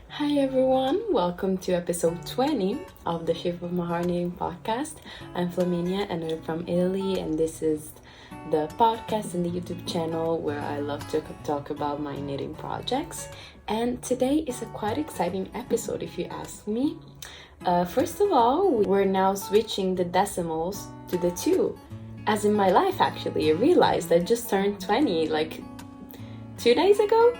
Hi everyone, welcome to episode 20 of the Shape of My Heart Knitting podcast. I'm Flaminia and I'm from Italy, and this is the podcast and the YouTube channel where I love to talk about my knitting projects. And today is a quite exciting episode if you ask me. First of all, we're now switching the decimals to the 2. As in my life actually, I realized I just turned 20 like 2 days ago.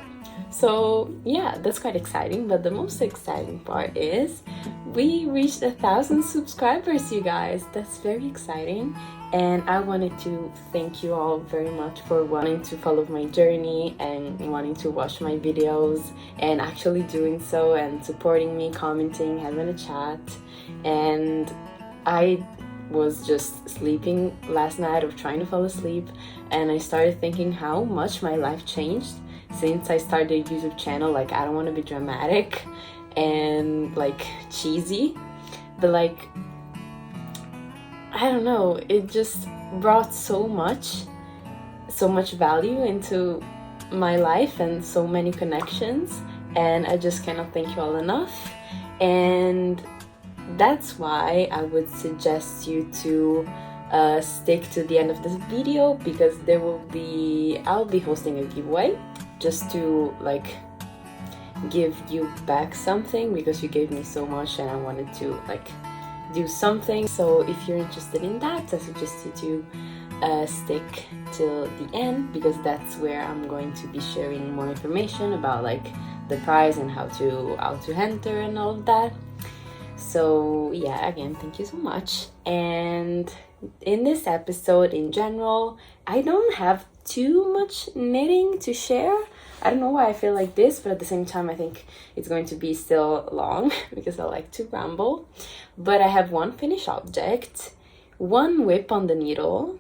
So yeah, that's quite exciting, but the most exciting part is we reached 1,000 subscribers, you guys. That's very exciting, and I wanted to thank you all very much for wanting to follow my journey and wanting to watch my videos and actually doing so and supporting me, commenting, having a chat. And I was just sleeping last night or trying to fall asleep, and I started thinking how much my life changed since I started a YouTube channel. Like, I don't want to be dramatic and like cheesy, but like, I don't know, it just brought so much value into my life and so many connections, and I just cannot thank you all enough. And that's why I would suggest you to stick to the end of this video, because I'll be hosting a giveaway just to like give you back something, because you gave me so much and I wanted to like do something. So if you're interested in that, I suggest you to stick till the end, because that's where I'm going to be sharing more information about like the prize and how to enter and all of that. So yeah, again, thank you so much. And in this episode in general, I don't have too much knitting to share. I don't know why I feel like this, but at the same time I think it's going to be still long because I like to ramble. But I have one finished object, one whip on the needle.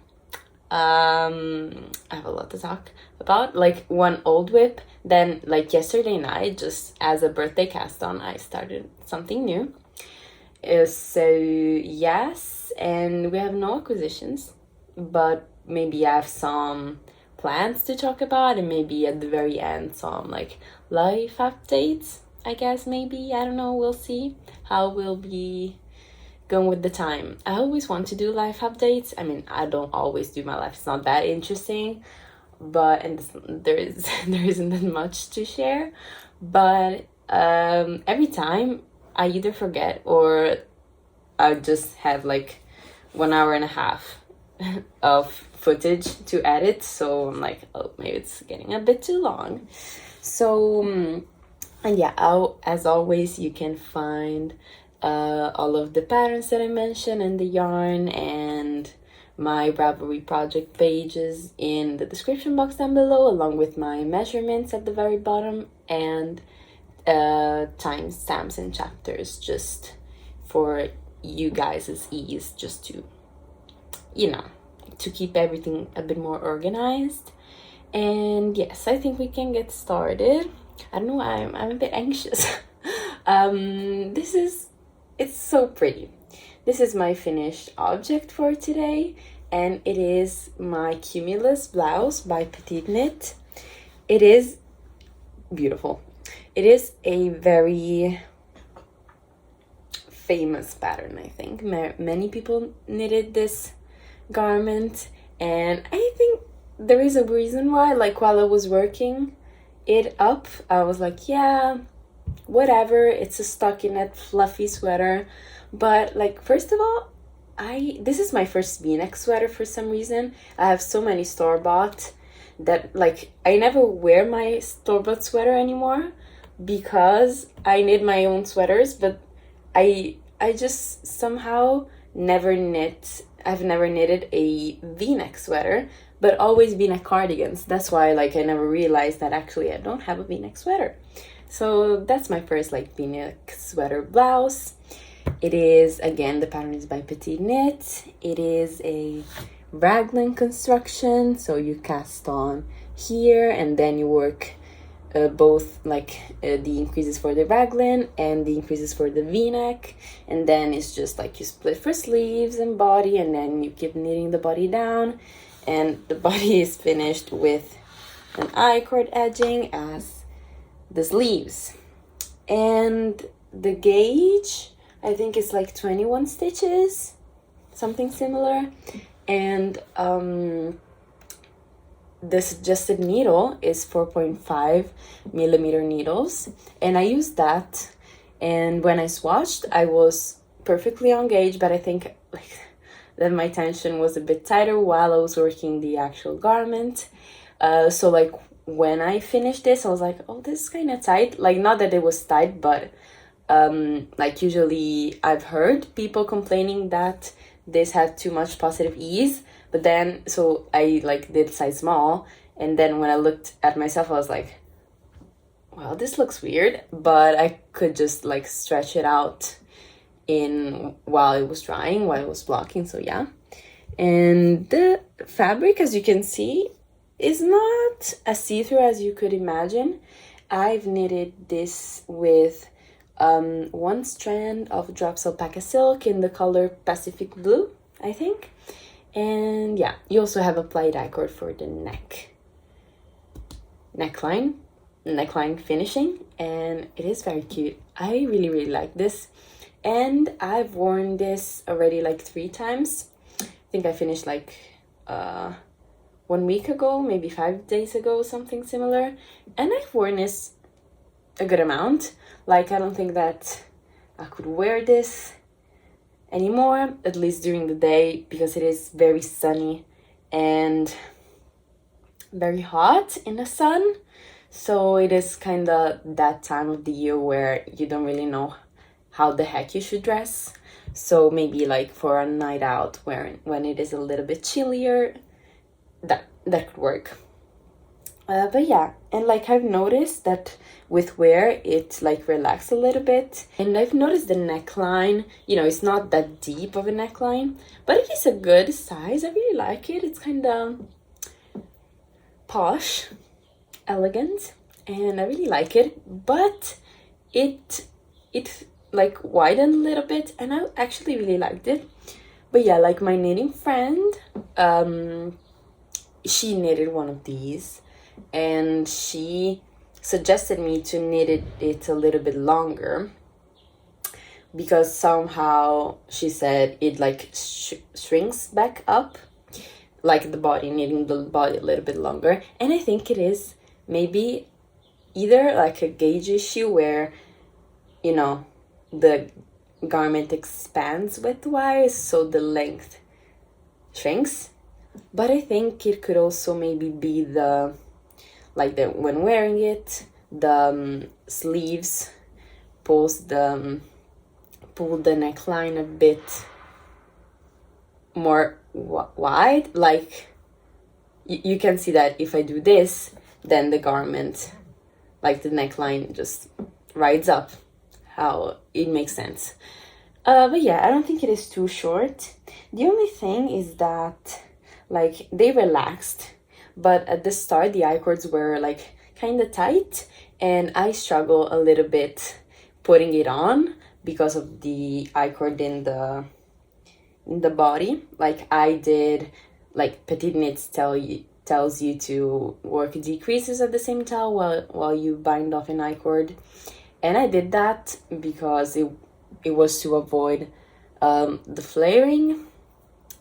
I have a lot to talk about, like one old whip. Then like yesterday night, just as a birthday cast on, I started something new. So yes, and we have no acquisitions, but maybe I have some plans to talk about, and maybe at the very end some like life updates, I guess. Maybe, I don't know, we'll see how we'll be going with the time. I always want to do life updates. I mean, I don't always do my life, it's not that interesting, but there isn't that much to share. But every time I either forget or I just have like 1.5 hours of footage to edit, so I'm like, oh, maybe it's getting a bit too long. So and yeah, as always, you can find all of the patterns that I mentioned and the yarn and my Ravelry project pages in the description box down below, along with my measurements at the very bottom, and timestamps and chapters just for you guys' ease, just to, you know, to keep everything a bit more organized. And yes, I think we can get started. I don't know, I'm a bit anxious. It's so pretty. This is my finished object for today, and it is my cumulus blouse by Petiteknit. It is beautiful. It is a very famous pattern, I think. Many people knitted this garment, and I think there is a reason why. Like, while I was working it up, I was like, yeah, whatever, it's a stockinette fluffy sweater. But like, first of all, this is my first v-neck sweater for some reason. I have so many store-bought that like I never wear my store-bought sweater anymore because I knit my own sweaters, but I just somehow I've never knitted a v-neck sweater, but always v-neck cardigans. That's why like I never realized that actually I don't have a v-neck sweater. So that's my first like v-neck sweater blouse. It is, again, the pattern is by Petiteknit. It is a raglan construction, so you cast on here and then you work both like the increases for the raglan and the increases for the v-neck, and then it's just like you split for sleeves and body, and then you keep knitting the body down, and the body is finished with an I-cord edging as the sleeves. and the gauge, I think it's like 21 stitches, something similar. And the suggested needle is 4.5 millimeter needles, and I used that. And when I swatched, I was perfectly on gauge, but I think like that my tension was a bit tighter while I was working the actual garment. So like when I finished this, I was like, oh, this is kind of tight. Like, not that it was tight, but like usually I've heard people complaining that this had too much positive ease. But then, so I like did size small, and then when I looked at myself, I was like, well, this looks weird, but I could just like stretch it out in while it was drying, while it was blocking. So yeah. And the fabric, as you can see, is not as see-through as you could imagine. I've knitted this with one strand of drops alpaca silk in the color Pacific Blue, I think. And yeah, you also have applied I-cord for the neckline finishing, and it is very cute. I really like this, and I've worn this already like 3 times. I think I finished like 1 week ago, maybe 5 days ago, something similar, and I've worn this a good amount. Like, I don't think that I could wear this anymore, at least during the day, because it is very sunny and very hot in the sun. So it is kind of that time of the year where you don't really know how the heck you should dress. So maybe like for a night out when it is a little bit chillier, that could work. But yeah, and like I've noticed that with wear it like relaxed a little bit, and I've noticed the neckline, you know, it's not that deep of a neckline, but it is a good size. I really like it. It's kind of posh, elegant, and I really like it. But it like widened a little bit, and I actually really liked it. But yeah, like my knitting friend, she knitted one of these, and she suggested me to knit it a little bit longer, because somehow she said it like shrinks back up, like the body, knitting the body a little bit longer. And I think it is maybe either like a gauge issue where, you know, the garment expands width-wise, so the length shrinks. But I think it could also maybe be the when wearing it, the sleeves pull the neckline a bit more wide. Like you can see that if I do this, then the garment, like the neckline, just rides up. How it makes sense. But yeah, I don't think it is too short. The only thing is that like they relaxed, but at the start the I-cords were like kind of tight, and I struggle a little bit putting it on because of the I-cord in the body. Like I did, like Petiteknit tells you to work decreases at the same time while you bind off an I-cord, and I did that because it was to avoid the flaring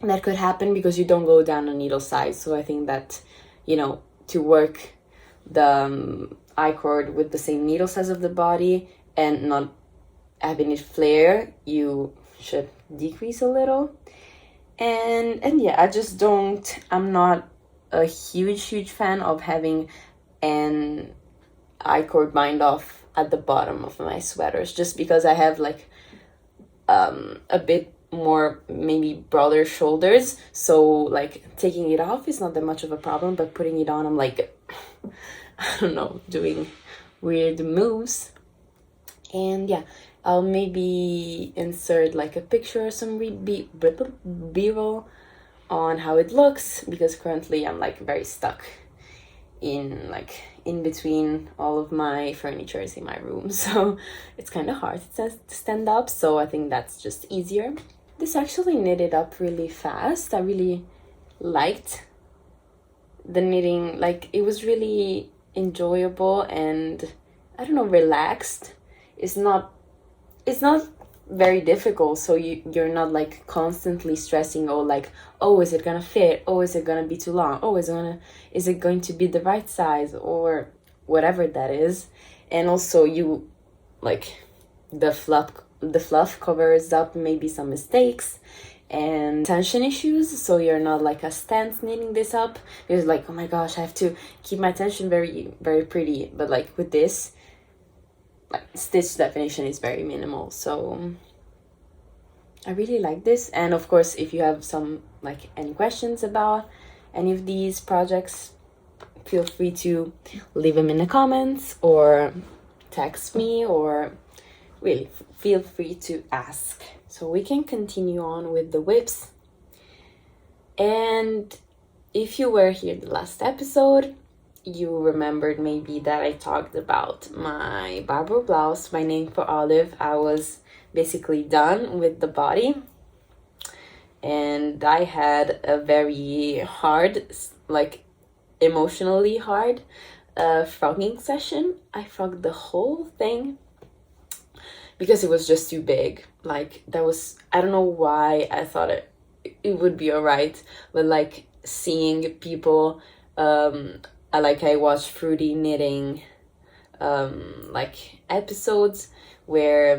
that could happen because you don't go down a needle size. So I think that, you know, to work the I-cord with the same needle size of the body and not having it flare, you should decrease a little. And yeah, I'm not a huge fan of having an I-cord bind off at the bottom of my sweaters, just because I have like a bit more maybe broader shoulders, so like taking it off is not that much of a problem, but putting it on, I'm like I don't know, doing weird moves. And yeah, I'll maybe insert like a picture or some b-roll on how it looks, because currently I'm like very stuck in between all of my furnitures in my room, so it's kind of hard to stand up. So I think that's just easier. This actually knitted up really fast. I really liked the knitting. Like, it was really enjoyable and, I don't know, relaxed. it's not very difficult, so you're not like constantly stressing, oh, like, oh, is it gonna fit, oh, is it gonna be too long, oh, is it going to be the right size, or whatever that is. And also you like the fluff covers up maybe some mistakes and tension issues, so you're not like a stance knitting this up. You're like, oh my gosh, I have to keep my tension very, very pretty. But like with this, like, stitch definition is very minimal, so I really like this. And of course, if you have some like any questions about any of these projects, feel free to leave them in the comments or text me, or really feel free to ask. So we can continue on with the whips. And if you were here the last episode, you remembered maybe that I talked about my barbroe blouse, my name for Olive. I was basically done with the body, and I had a very hard, like emotionally hard frogging session. I frogged the whole thing because it was just too big. Like, that was, I don't know why I thought it would be alright, but like seeing people, I watched Fruity knitting like episodes where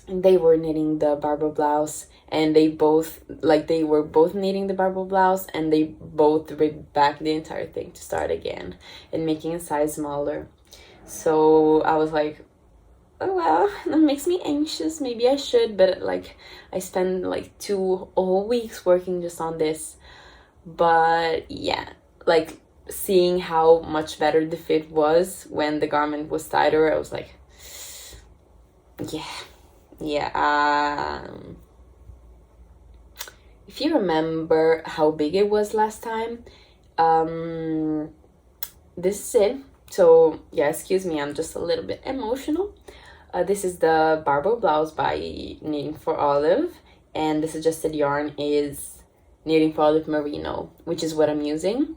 they were knitting the barbroe blouse, and they were both knitting the barbroe blouse, and they both ripped back the entire thing to start again and making a size smaller. So I was like, oh well, that makes me anxious, maybe I should. But like, I spent like 2 whole weeks working just on this. But yeah, like seeing how much better the fit was when the garment was tighter, I was like, yeah. If you remember how big it was last time, this is it. So yeah, excuse me, I'm just a little bit emotional. This is the barbroe blouse by Knitting for Olive, and the suggested yarn is Knitting for Olive Merino, which is what I'm using,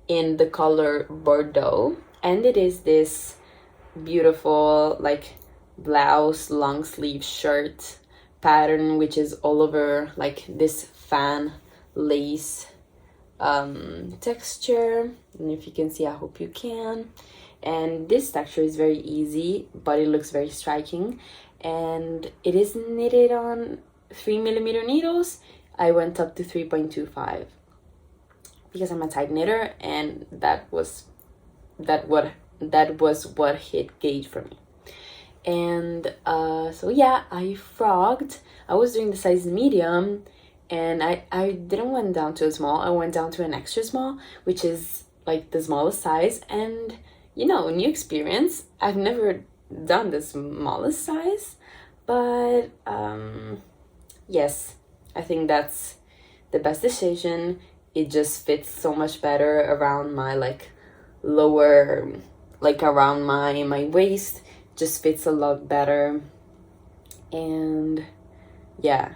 in the color Bordeaux. And it is this beautiful like blouse long sleeve shirt pattern, which is all over like this fan lace texture. And if you can see, I hope you can. And this texture is very easy, but it looks very striking, and it is knitted on 3mm needles. I went up to 3.25 because I'm a tight knitter, and that was what hit gauge for me. And so yeah, I frogged. I was doing the size medium, and I didn't went down to a small. I went down to an extra small, which is like the smallest size. And you know, new experience. I've never done the smallest size, but yes, I think that's the best decision. It just fits so much better around my like lower, like around my waist. Just fits a lot better. And yeah,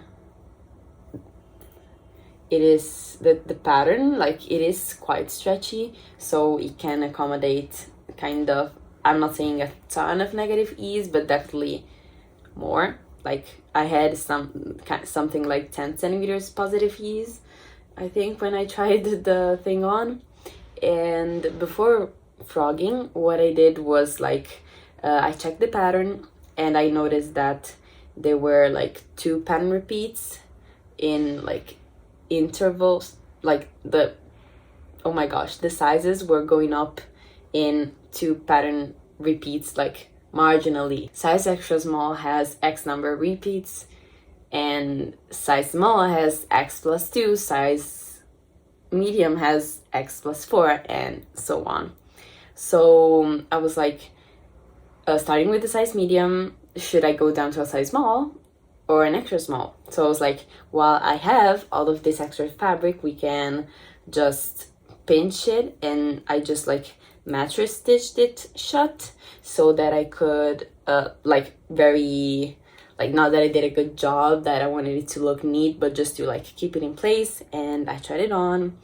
it is the pattern, like it is quite stretchy, so it can accommodate kind of, I'm not saying a ton of negative ease, but definitely more. Like I had something like 10 centimeters positive ease, I think, when I tried the thing on. And before frogging, what I did was like I checked the pattern, and I noticed that there were like 2 pattern repeats in like intervals, like oh my gosh, the sizes were going up in 2 pattern repeats, like marginally. Size extra small has X number of repeats, and size small has X plus 2, size medium has X plus 4, and so on. So I was like, starting with the size medium, should I go down to a size small or an extra small? So I was like, while I have all of this extra fabric, we can just pinch it. And I just like mattress stitched it shut so that I could like very, like, not that I did a good job, that I wanted it to look neat, but just to like keep it in place. And I tried it on,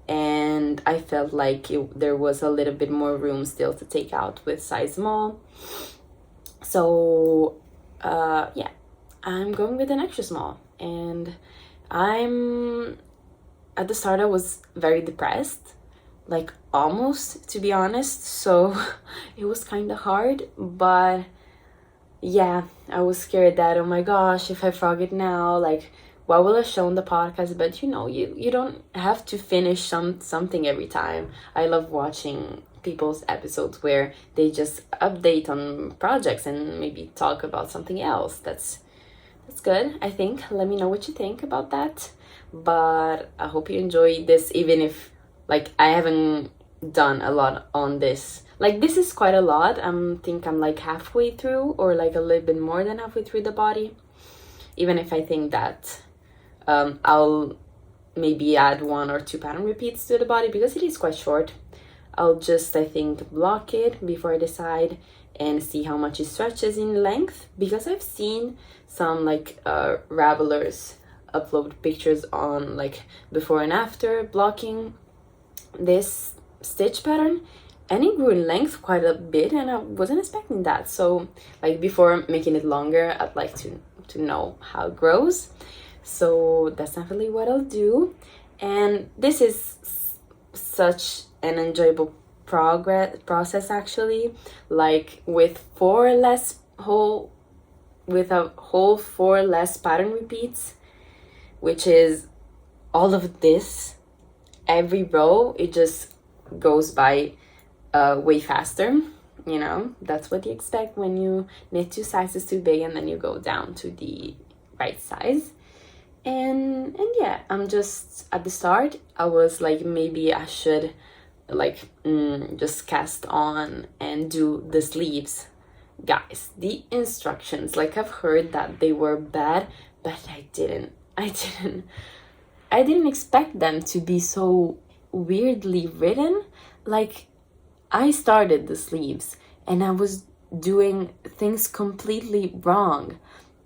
and I felt like there was a little bit more room still to take out with size small. So yeah, I'm going with an extra small, and I'm at the start I was very depressed, like almost, to be honest, so it was kind of hard. But yeah, I was scared that, oh my gosh, if I frog it now, like what will I show on the podcast? But you don't have to finish something every time. I love watching people's episodes where they just update on projects and maybe talk about something else. That's good, I think. Let me know what you think about that. But I hope you enjoy this, even if like I haven't done a lot on this. Like this is quite a lot. Think I'm like halfway through, or like a little bit more than halfway through the body. Even if I think that I'll maybe add 1 or 2 pattern repeats to the body because it is quite short. I'll just, I think, block it before I decide and see how much it stretches in length, because I've seen some like ravelers upload pictures on like before and after blocking this stitch pattern, and it grew in length quite a bit, and I wasn't expecting that. So like before making it longer, I'd like to know how it grows. So that's definitely what I'll do. And this is such an enjoyable process, actually, like with a whole 4 less pattern repeats, which is all of this. Every row, it just goes by way faster. That's what you expect when you knit 2 sizes too big and then you go down to the right size. And yeah, I'm just at the start. I was like, maybe I should like just cast on and do the sleeves. Guys, the instructions, like I've heard that they were bad, but I didn't expect them to be so weirdly written. Like I started the sleeves and I was doing things completely wrong.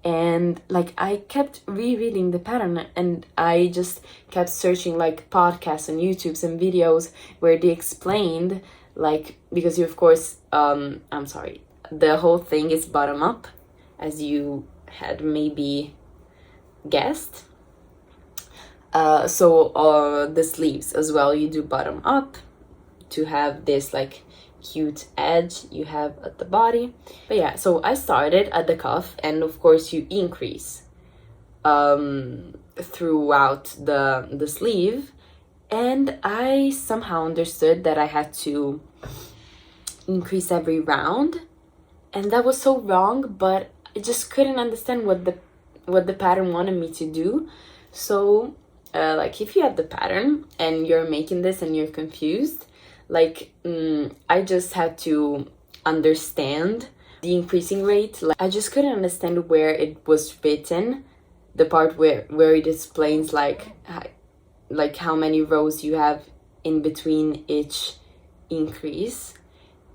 And like I kept rereading the pattern, and I just kept searching like podcasts and YouTubes and videos where they explained, like, because you, of course, I'm sorry, the whole thing is bottom up, as you had maybe guessed. So the sleeves as well, you do bottom up to have this like cute edge you have at the body. But yeah, so I started at the cuff, and of course you increase throughout the sleeve, and I somehow understood that I had to increase every round, and that was so wrong, but I just couldn't understand what the pattern wanted me to do. So like if you have the pattern and you're making this and you're confused, like I just had to understand the increasing rate. Like I just couldn't understand where it was written, the part where it explains like how many rows you have in between each increase.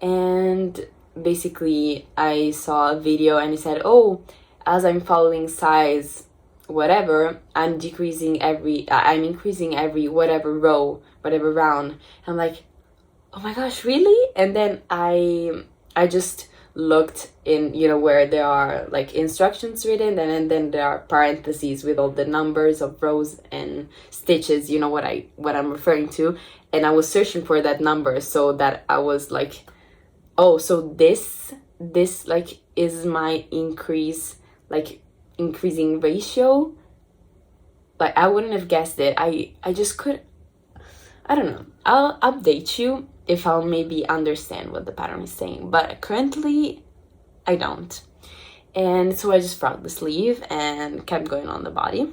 And basically I saw a video and it said, oh, as I'm following size whatever, I'm increasing every whatever row, whatever round. I'm like, oh my gosh, really? And then I just looked in, where there are like instructions written, and then there are parentheses with all the numbers of rows and stitches, what I'm referring to. And I was searching for that number, so that I was like, oh, so this like is my increasing ratio. Like I wouldn't have guessed it. I just couldn't. I don't know. I'll update you if I'll maybe understand what the pattern is saying, but currently I don't. And so I just frogged the sleeve and kept going on the body.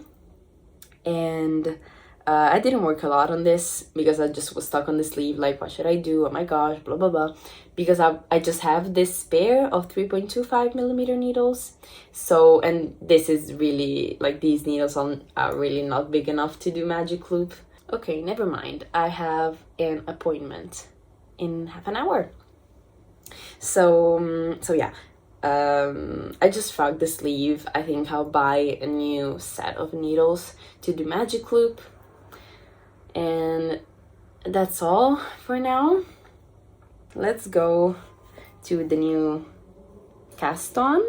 And I didn't work a lot on this because I just was stuck on the sleeve, like, what should I do? Oh my gosh, blah, blah, blah. Because I just have this spare of 3.25 millimeter needles. So, and this is really, like, these needles are really not big enough to do magic loop. Okay, never mind. I have an appointment in half an hour. So yeah. I just frogged the sleeve. I think I'll buy a new set of needles to do magic loop. And that's all for now. Let's go to the new cast on.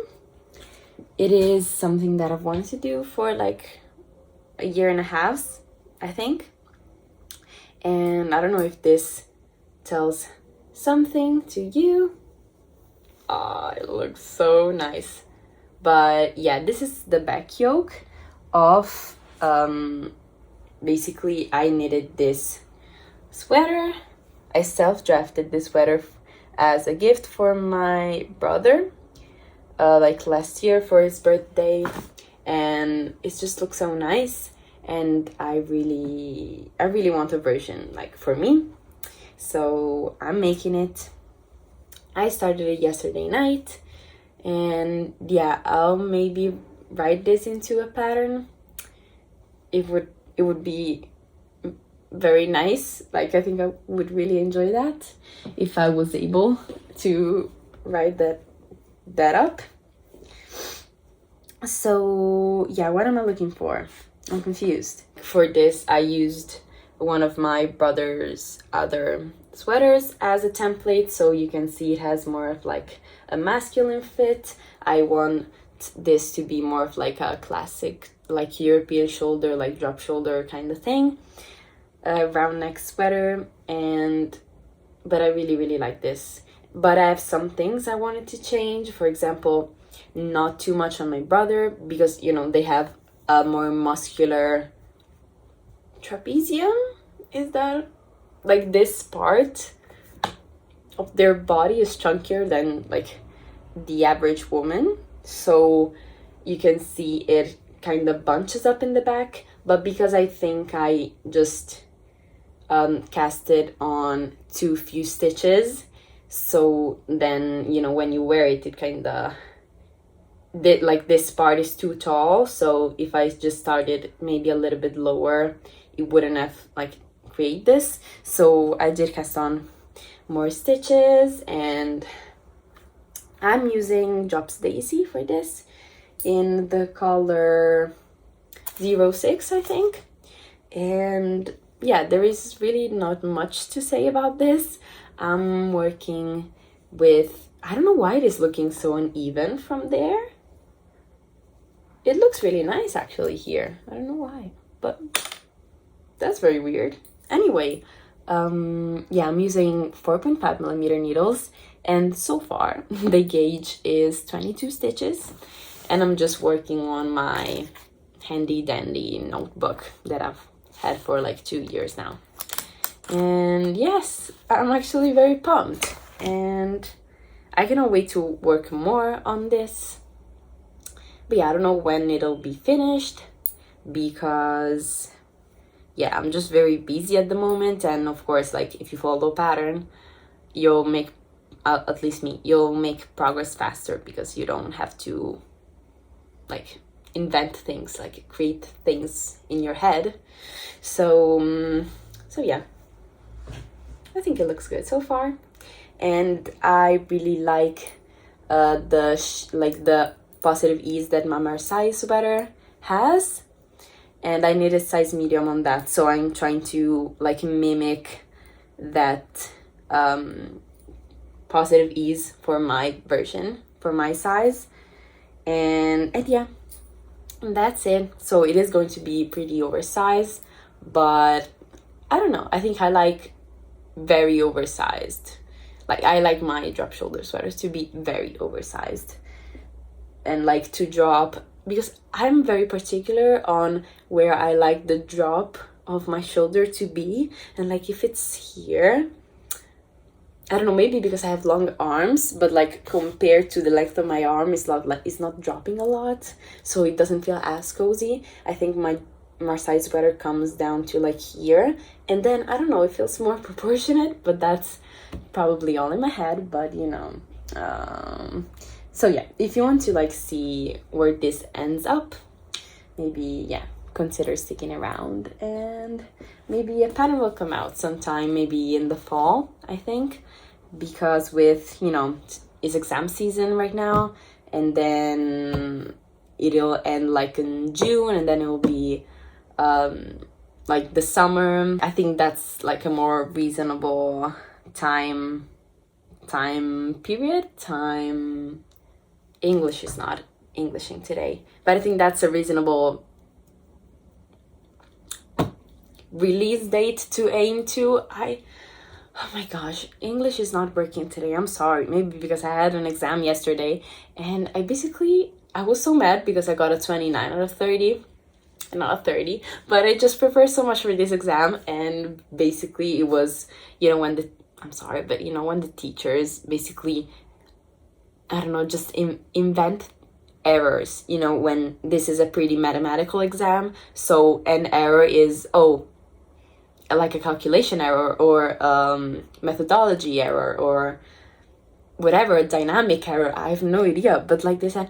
It is something that I've wanted to do for like a year and a half, I think. And I don't know if this tells something to you. It looks so nice. But yeah, this is the back yoke of basically I knitted this sweater. I self-drafted this sweater as a gift for my brother like last year for his birthday, and it just looks so nice, and I really want a version like for me, so I'm making it. I started it yesterday night, and yeah, I'll maybe write this into a pattern. It would be very nice. Like, I think I would really enjoy that if I was able to write that up. So yeah, what am I looking for? I'm confused. For this, I used one of my brother's other sweaters as a template, so you can see it has more of like a masculine fit. I want this to be more of like a classic like European shoulder, like drop shoulder kind of thing, round neck sweater. But I really like this. But I have some things I wanted to change. For example, not too much on my brother, because you know they have a more muscular trapezium. Is that like this part of their body is chunkier than like the average woman, so you can see it kind of bunches up in the back. But because I think I just cast it on too few stitches, so then you know when you wear it, it kind of like this part is too tall, so if I just started maybe a little bit lower, it wouldn't have like create this. So I did cast on more stitches, and I'm using Drops Daisy for this in the color 06, I think. And yeah, there is really not much to say about this. I'm working with, I don't know why it is looking so uneven from there. It looks really nice actually here. I don't know why, but that's very weird. Anyway, yeah, I'm using 4.5mm needles, and so far the gauge is 22 stitches, and I'm just working on my handy dandy notebook that I've had for like 2 years now. And yes, I'm actually very pumped, and I cannot wait to work more on this. But yeah, I don't know when it'll be finished, because yeah, I'm just very busy at the moment. And of course, like if you follow pattern, you'll make, at least me, you'll make progress faster, because you don't have to like invent things, like create things in your head. So yeah, I think it looks good so far, and I really like the positive ease that my Marseille sweater has, and I knitted size medium on that, so I'm trying to like mimic that positive ease for my version, for my size. And yeah, that's it. So it is going to be pretty oversized, but I don't know, I think I like very oversized. Like, I like my drop shoulder sweaters to be very oversized, and like to drop, because I'm very particular on where I like the drop of my shoulder to be. And like if it's here, I don't know, maybe because I have long arms, but like compared to the length of my arm, it's not dropping a lot, so it doesn't feel as cozy. I think my Marseille sweater comes down to like here, and then I don't know, it feels more proportionate, but that's probably all in my head. But you know, so yeah, if you want to like see where this ends up, maybe yeah, consider sticking around, and maybe a pattern will come out sometime, maybe in the fall, I think, because with, you know, it's exam season right now, and then it'll end like in June, and then it will be like the summer. I think that's like a more reasonable time period. English is not Englishing today, but I think that's a reasonable release date to aim to. Oh my gosh, English is not working today. I'm sorry. Maybe because I had an exam yesterday and I was so mad because I got a 29 out of 30. Not a 30, but I just prepared so much for this exam, and basically it was, when the teachers basically, I don't know, just invent errors, when this is a pretty mathematical exam. So an error is, like a calculation error or methodology error or whatever, a dynamic error. I have no idea, but like they said,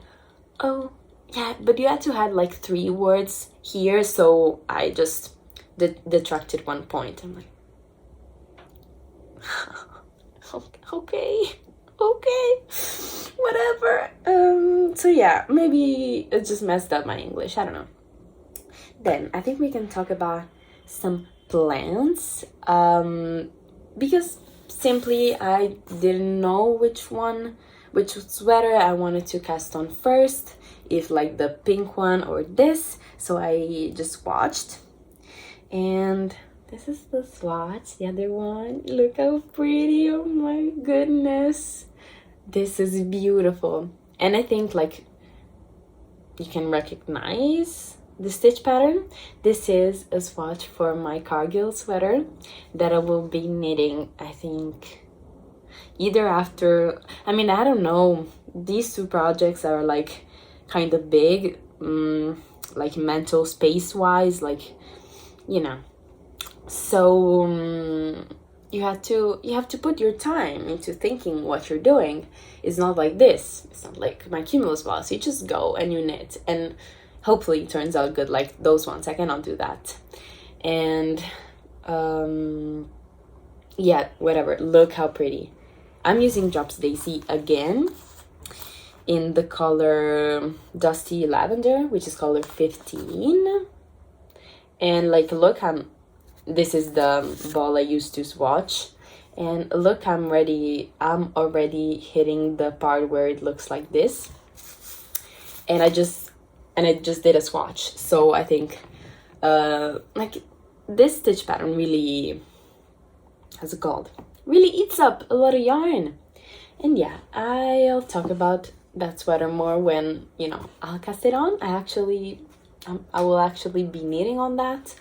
oh yeah, but you had to add like 3 words here, so I just detracted 1 point. I'm like, okay, whatever. So yeah, maybe it just messed up my English, I don't know. Then I think we can talk about some plans, because simply I didn't know which sweater I wanted to cast on first, if like the pink one or this. So I just swatched, and this is the swatch, the other one. Look how pretty, oh my goodness, this is beautiful. And I think like you can recognize the stitch pattern. This is a swatch for my Cargill sweater that I will be knitting, I think either after, I don't know, these 2 projects are like kind of big, like mental space wise, like, so you have to put your time into thinking what you're doing. It's not like this, it's not like my cumulus blouse, you just go and you knit and hopefully it turns out good like those ones. I cannot do that. And yeah, whatever, look how pretty. I'm using Drops Daisy again in the color Dusty Lavender, which is color 15. And like, look, this is the ball I used to swatch. And look, I'm already hitting the part where it looks like this. And I just did a swatch. So I think like this stitch pattern really, how's it called? Really eats up a lot of yarn. And yeah, I'll talk about that sweater more when, I'll cast it on. I will actually be knitting on that,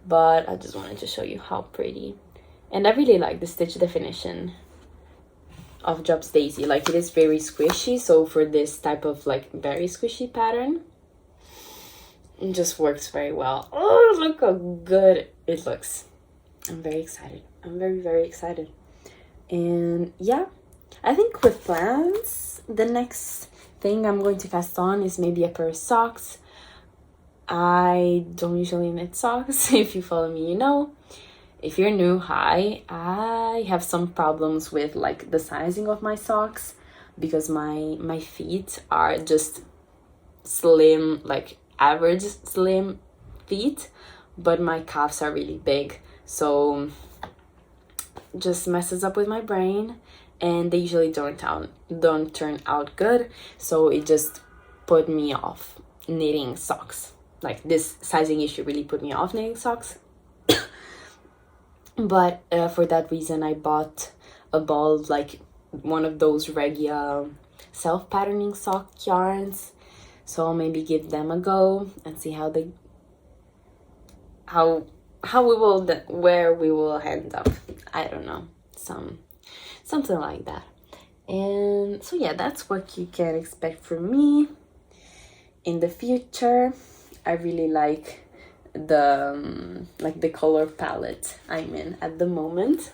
but I just wanted to show you how pretty. And I really like the stitch definition of Drops Daisy. Like, it is very squishy, so for this type of like very squishy pattern, it just works very well. Oh, look how good it looks. I'm very excited. I'm very, very excited. And yeah, I think with plans, the next thing I'm going to cast on is maybe a pair of socks. I don't usually knit socks. If you follow me, you know. If you're new, hi. I have some problems with like the sizing of my socks because my feet are just slim, like average slim feet, but my calves are really big, so just messes up with my brain, and they usually don't turn out good. So it just put me off knitting socks. Like, this sizing issue really put me off knitting socks. But for that reason, I bought a ball, like one of those regular self-patterning sock yarns. So I'll maybe give them a go and see how where we will end up. I don't know, something like that. And so yeah, that's what you can expect from me in the future. I really like the color palette I'm in at the moment.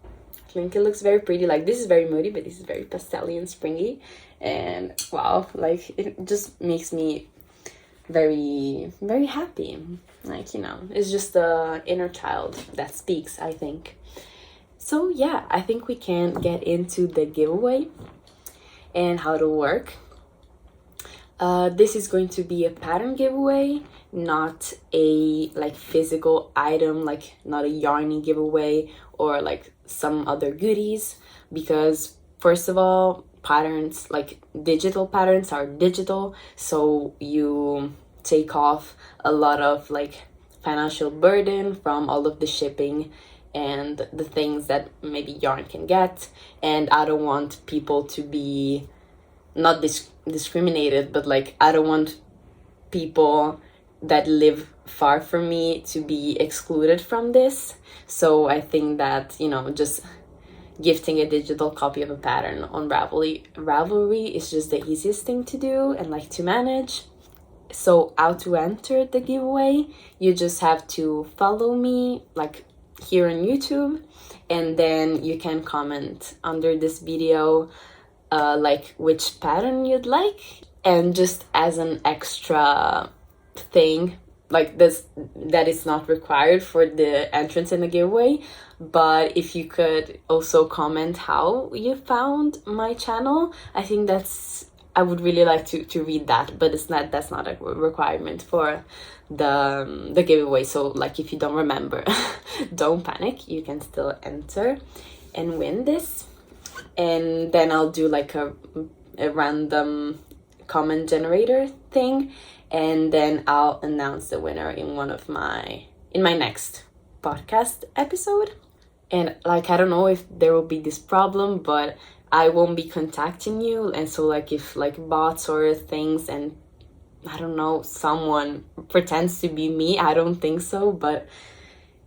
I think it looks very pretty. Like, this is very moody, but this is very pastel-y and springy, and wow, like it just makes me very, very happy. Like, it's just the inner child that speaks, I think. So yeah, I think we can get into the giveaway and how to work. This is going to be a pattern giveaway, not a like physical item, like not a yarny giveaway or like some other goodies, because first of all, patterns, like digital patterns, are digital, so you take off a lot of like financial burden from all of the shipping and the things that maybe yarn can get. And I don't want people to be not discriminated, but like I don't want people that live far from me to be excluded from this. So I think that, you know, just gifting a digital copy of a pattern on Ravelry is just the easiest thing to do and like to manage. So how to enter the giveaway? You just have to follow me like here on YouTube, and then you can comment under this video like which pattern you'd like. And just as an extra thing, like this, that is not required for the entrance in the giveaway, but if you could also comment how you found my channel, I think I would really like to read that, but that's not a requirement for the giveaway. So like if you don't remember, don't panic, you can still enter and win this. And then I'll do like a random comment generator thing, and then I'll announce the winner in my next podcast episode. And like I don't know if there will be this problem, but I won't be contacting you, and so like if like bots or things, and I don't know, someone pretends to be me, I don't think so, but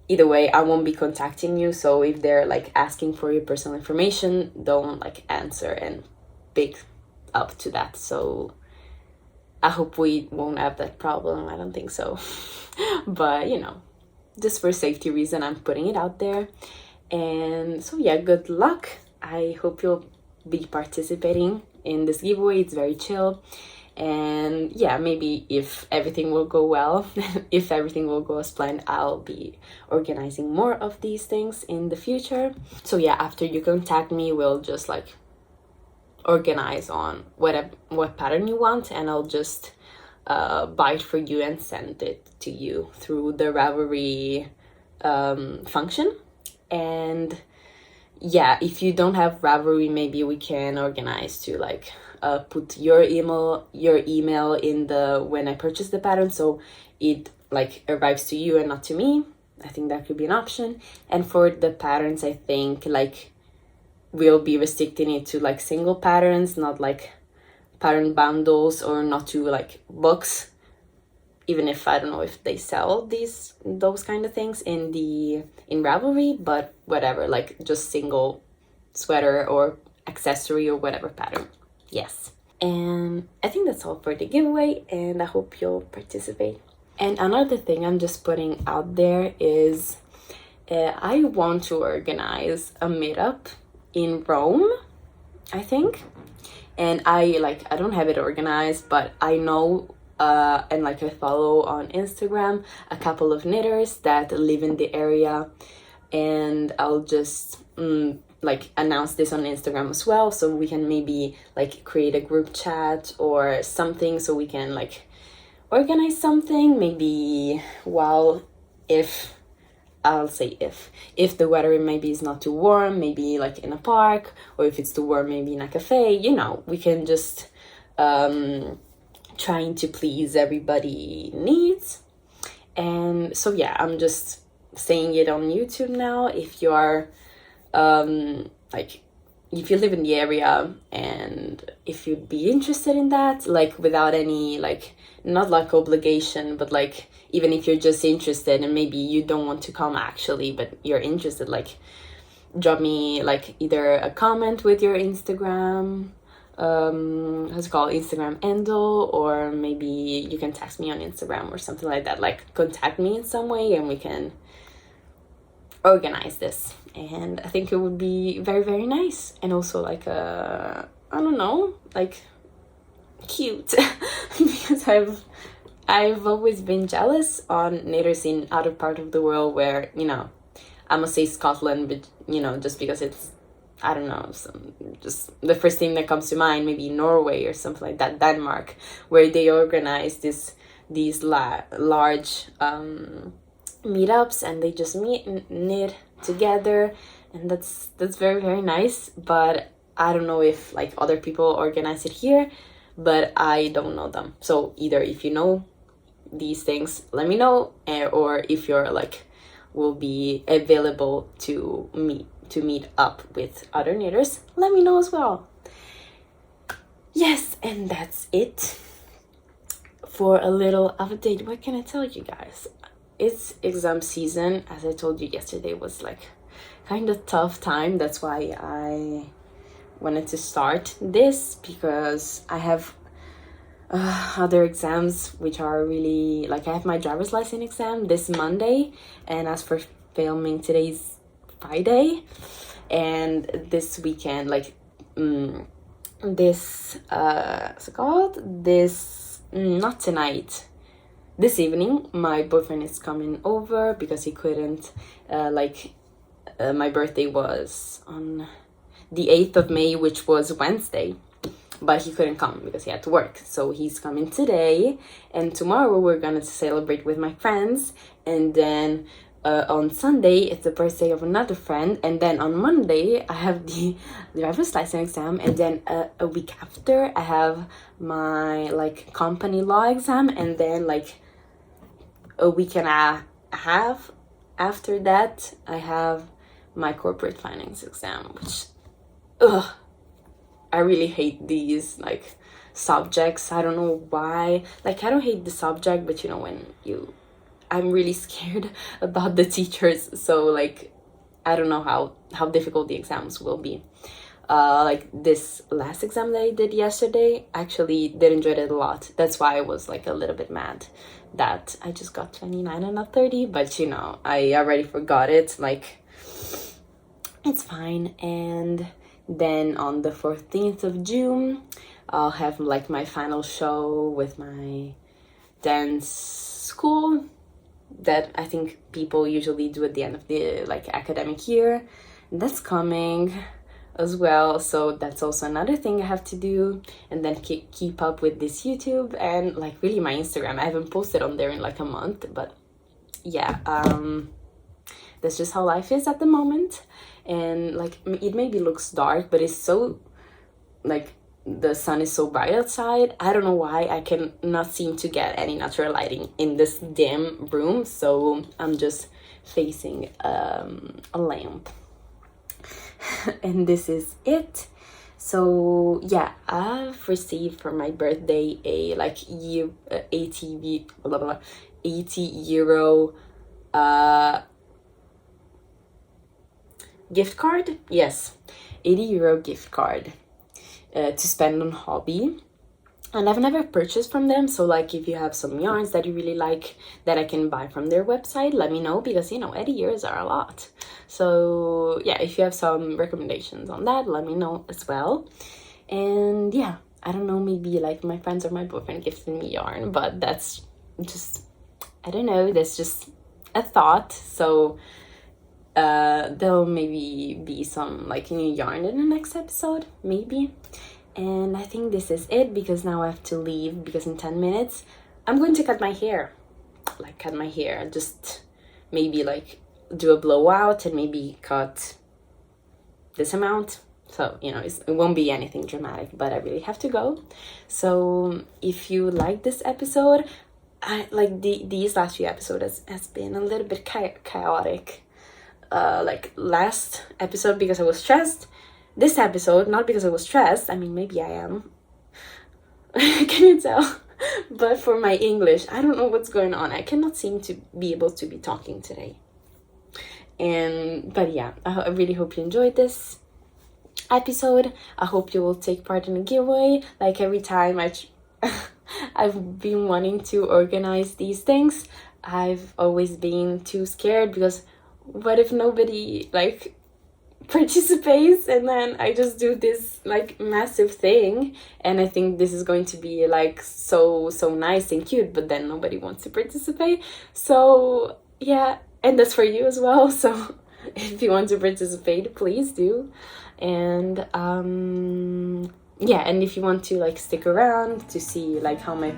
either way I won't be contacting you. So if they're like asking for your personal information, don't like answer and big up to that. So I hope we won't have that problem. I don't think so. But you know, just for safety reason, I'm putting it out there. And so yeah, good luck. I hope you'll be participating in this giveaway. It's very chill. And yeah, maybe if everything will go well, if everything will go as planned, I'll be organizing more of these things in the future. So yeah, after you contact me, we'll just like organize on what pattern you want, and I'll just buy it for you and send it to you through the Ravelry function. And yeah, if you don't have Ravelry, maybe we can organize to like put your email in the when I purchase the pattern, so it like arrives to you and not to me. I think that could be an option. And for the patterns, I think like we'll be restricting it to like single patterns, not like pattern bundles, or not to like books, even if I don't know if they sell those kind of things in Ravelry, but whatever, like just single sweater or accessory or whatever pattern. Yes. And I think that's all for the giveaway, and I hope you'll participate. And another thing I'm just putting out there is I want to organize a meetup in Rome, I think. And I don't have it organized, but I know and like I follow on Instagram a couple of knitters that live in the area, and I'll just like announce this on Instagram as well, so we can maybe like create a group chat or something, so we can like organize something maybe if the weather maybe is not too warm, maybe like in a park, or if it's too warm, maybe in a cafe. You know, we can just trying to please everybody needs. And so yeah, I'm just saying it on YouTube now. If you are if you live in the area and if you'd be interested in that, like without any not like obligation, but like even if you're just interested and maybe you don't want to come actually, but you're interested, like drop me like either a comment with your Instagram Instagram handle, or maybe you can text me on Instagram or something like that, like contact me in some way and we can organize this. And I think it would be very, very nice, and also like I don't know, like cute because I've always been jealous on knitters in other part of the world where, you know, I must say Scotland, but you know, just because it's, I don't know, just the first thing that comes to mind, maybe Norway or something like that, Denmark, where they organize these large meetups, and they just meet and knit together, and that's very, very nice. But I don't know if like other people organize it here, but I don't know them. So either if you know these things, let me know, or if you're like will be available to meet up with other knitters, let me know as well. Yes, and that's it for a little update. What can I tell you guys? It's exam season. As I told you yesterday, was like kind of tough time. That's why I wanted to start this, because I have other exams which are really like, I have my driver's license exam this Monday, and as for filming, today's Friday, and this weekend, like this what's it called, this not tonight, this evening, my boyfriend is coming over because he couldn't my birthday was on the 8th of May, which was Wednesday, but he couldn't come because he had to work. So he's coming today, and tomorrow we're gonna celebrate with my friends, and then on Sunday it's the birthday of another friend, and then on Monday I have the driver's license exam, and then a week after I have my like company law exam, and then like a week and a half after that I have my corporate finance exam, which I really hate these like subjects. I don't know why. Like, I don't hate the subject, but you know, I'm really scared about the teachers, so like I don't know how difficult the exams will be. Like this last exam that I did yesterday, I actually did enjoy it a lot. That's why I was like a little bit mad that I just got 29 and not 30, but you know, I already forgot it, like it's fine. And then on the 14th of June I'll have like my final show with my dance school that I think people usually do at the end of the like academic year. That's coming as well, so that's also another thing I have to do. And then keep up with this YouTube and like really my Instagram. I haven't posted on there in like a month, but yeah, that's just how life is at the moment. And like it maybe looks dark, but it's so like the sun is so bright outside. I don't know why I can not seem to get any natural lighting in this dim room, so I'm just facing a lamp. And this is it. So yeah, I've received for my birthday a like 80 euro gift card. Yes, 80 euro gift card to spend on hobby. And I've never purchased from them, so like if you have some yarns that you really like that I can buy from their website, let me know, because you know 80 euros are a lot. So yeah, if you have some recommendations on that, let me know as well. And yeah, I don't know, maybe like my friends or my boyfriend gifted me yarn, but that's just, I don't know, that's just a thought. So there'll maybe be some like new yarn in the next episode, maybe. And I think this is it, because now I have to leave, because in 10 minutes I'm going to cut my hair. Like cut my hair, just maybe like do a blowout and maybe cut this amount. So, you know, it won't be anything dramatic, but I really have to go. So if you like this episode, I like these last few episodes has been a little bit chaotic. Like last episode because I was stressed. This episode, not because I was stressed. I mean, maybe I am. Can you tell? But for my English, I don't know what's going on. I cannot seem to be able to be talking today. But yeah, I really hope you enjoyed this episode. I hope you will take part in a giveaway. Like every time I've been wanting to organize these things, I've always been too scared, because what if nobody like participates, and then I just do this like massive thing, and I think this is going to be like so nice and cute, but then nobody wants to participate. So yeah, and that's for you as well. So if you want to participate, please do. And yeah, and if you want to like stick around to see like how my